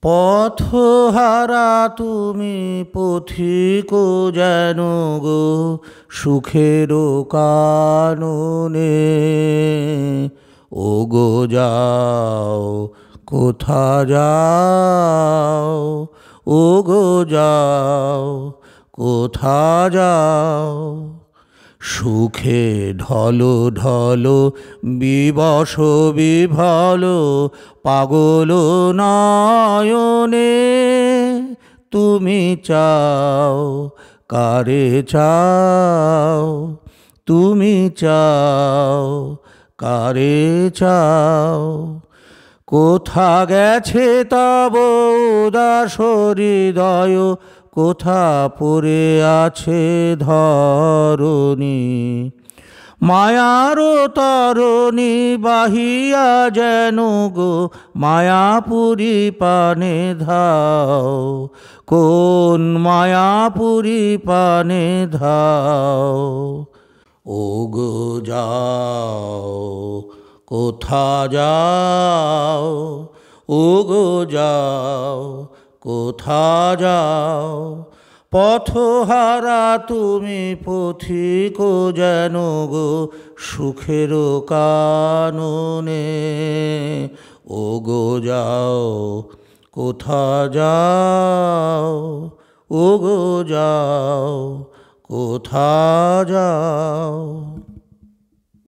পথহারা তুমি পথিক যেন গো সুখের কাননে। ও গো যাও কোথা যাও, ও গো যাও কোথা যাও। সুখে ঢলো ঢলো বিবশ বিভল পাগল নয়নে। তুমি চাও কারে চাও, তুমি চাও কারে চাও। কোথা গেছে তব উদাস হৃদয়, কোথা পড়ে আছে ধরণী। মায়ার তরণী বাহিয়া যেন গো মায়াপুরী পানে ধাও। কোন মায়াপুরী পানে ধাও। ও গো যাও কোথা যাও, ও গো যাও কোথা যাও। পথহারা তুমি পথিক যেন গো সুখের কাননে। ও গো যাও কোথা যাও, ও গো যাও কোথা যাও।